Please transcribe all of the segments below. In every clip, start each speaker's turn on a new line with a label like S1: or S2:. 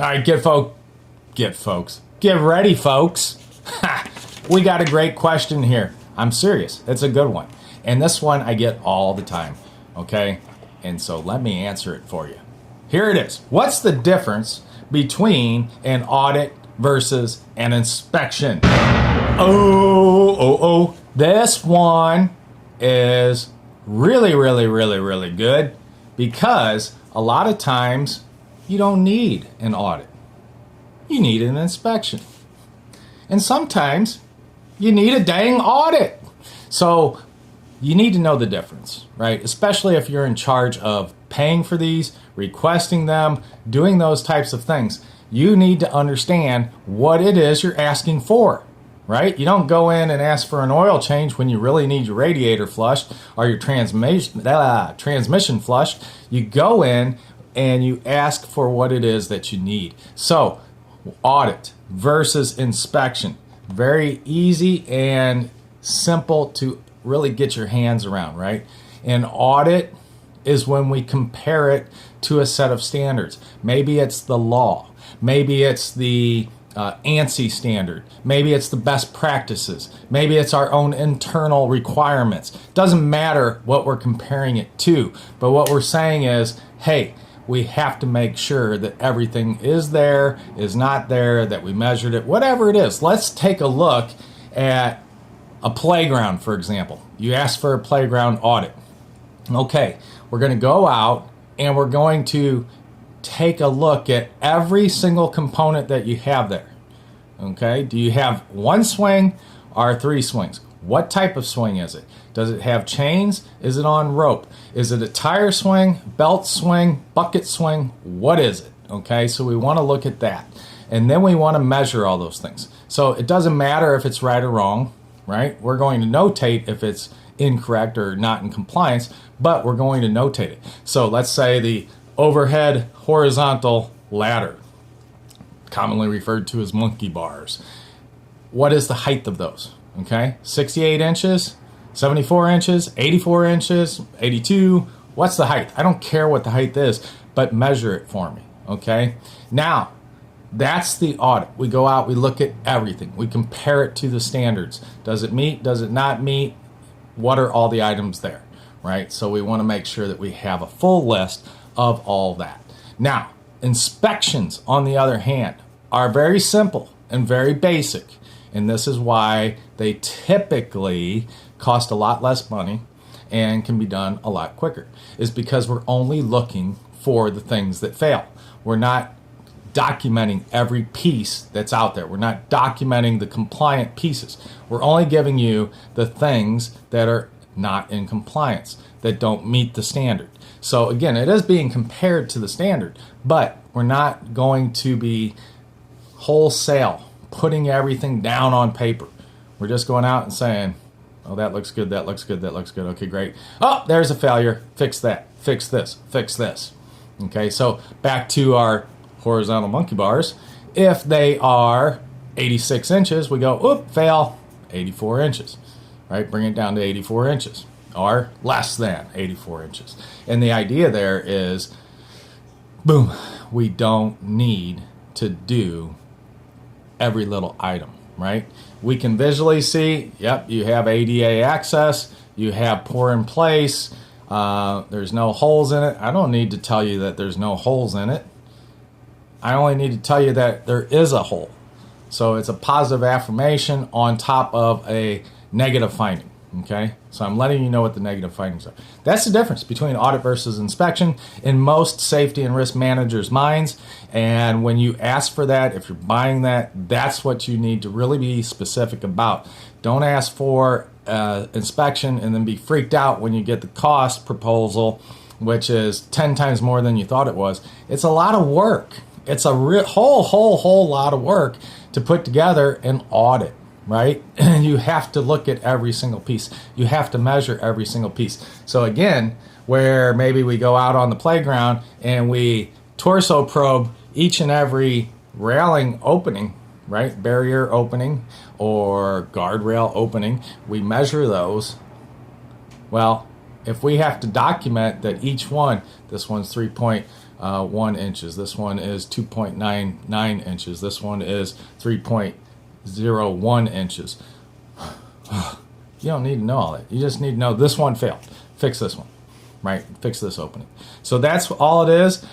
S1: All right, get ready, folks. We got a great question here. I'm serious. It's a good one. And this one I get all the time, okay? And so let me answer it for you. Here it is. What's the difference between an audit versus an inspection? This one is really good because a lot of times you don't need an audit. You need an inspection. And sometimes you need a dang audit. So you need to know the difference, right? Especially if you're in charge of paying for these, requesting them, doing those types of things. You need to understand what it is you're asking for, right? You don't go in and ask for an oil change when you really need your radiator flushed or your transmission flushed. You go in and you ask for what it is that you need. So, audit versus inspection. Very easy and simple to really get your hands around, right? An audit is when we compare it to a set of standards. Maybe it's the law. Maybe it's the ANSI standard. Maybe it's the best practices. Maybe it's our own internal requirements. Doesn't matter what we're comparing it to, but what we're saying is, hey, we have to make sure that everything is there, is not there, that we measured it, whatever it is. Let's take a look at a playground, for example. You ask for a playground audit. Okay, we're going to go out and we're going to take a look at every single component that you have there. Okay, do you have one swing or three swings? What type of swing is it? Does it have chains? Is it on rope? Is it a tire swing, belt swing, bucket swing? What is it? Okay, so we want to look at that. And then we want to measure all those things. So it doesn't matter if it's right or wrong, right? We're going to notate if it's incorrect or not in compliance, but we're going to notate it. So let's say the overhead horizontal ladder, commonly referred to as monkey bars. What is the height of those? Okay, 68 inches, 74 inches, 84 inches, 82. What's the height? I don't care what the height is, but measure it for me. Okay, now that's the audit. We go out, we look at everything, we compare it to the standards. Does it meet? Does it not meet? What are all the items there, right? So we want to make sure that we have a full list of all that. Now, inspections, on the other hand, are very simple and very basic. And this is why they typically cost a lot less money and can be done a lot quicker, is because we're only looking for the things that fail. We're not documenting every piece that's out there. We're not documenting the compliant pieces. We're only giving you the things that are not in compliance, that don't meet the standard. So again, it is being compared to the standard, but we're not going to be wholesale putting everything down on paper. We're just going out and saying, oh, that looks good, that looks good, that looks good. Okay, great. Oh, there's a failure. Fix that. Fix this. Fix this. Okay, so back to our horizontal monkey bars. If they are 86 inches, we go, oop, fail, 84 inches. Right? Bring it down to 84 inches or less than 84 inches. And the idea there is, boom, we don't need to do every little item, right? We can visually see, yep, you have ADA access, you have pour in place, there's no holes in it. I don't need to tell you that there's no holes in it. I only need to tell you that there is a hole. So it's a positive affirmation on top of a negative finding. Okay, so I'm letting you know what the negative findings are. That's the difference between audit versus inspection in most safety and risk managers' minds. And when you ask for that, if you're buying that, that's what you need to really be specific about. Don't ask for inspection and then be freaked out when you get the cost proposal, which is 10 times more than you thought it was. It's a lot of work. It's a whole lot of work to put together an audit. Right? And you have to look at every single piece. You have to measure every single piece. So again, where maybe we go out on the playground and we torso probe each and every railing opening, right? Barrier opening or guardrail opening, we measure those. Well, if we have to document that each one, this one's 3.0 1 inches. This one is 2.99 inches. This one is 3.01 inches. You don't need to know all that. You just need to know this one failed. Fix this one, right? Fix this opening. So that's all it is.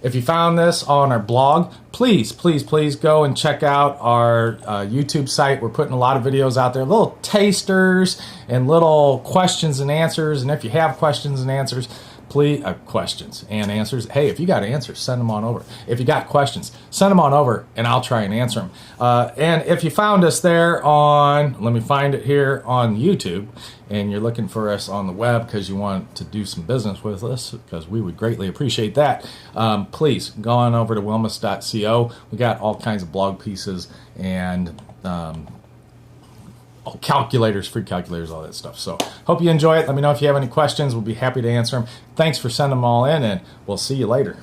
S1: If you found this on our blog, please go and check out our YouTube site. We're putting a lot of videos out there, little tasters and little questions and answers. And if you have questions and answers, please, questions and answers. Hey, if you got answers, send them on over. If you got questions, send them on over and I'll try and answer them. And if you found us there on, let me find it here on YouTube, and you're looking for us on the web because you want to do some business with us, because we would greatly appreciate that, please go on over to wilmes.co. We got all kinds of blog pieces and calculators, free calculators, all that stuff. So hope you enjoy it. Let me know if you have any questions. We'll be happy to answer them. Thanks for sending them all in, and we'll see you later.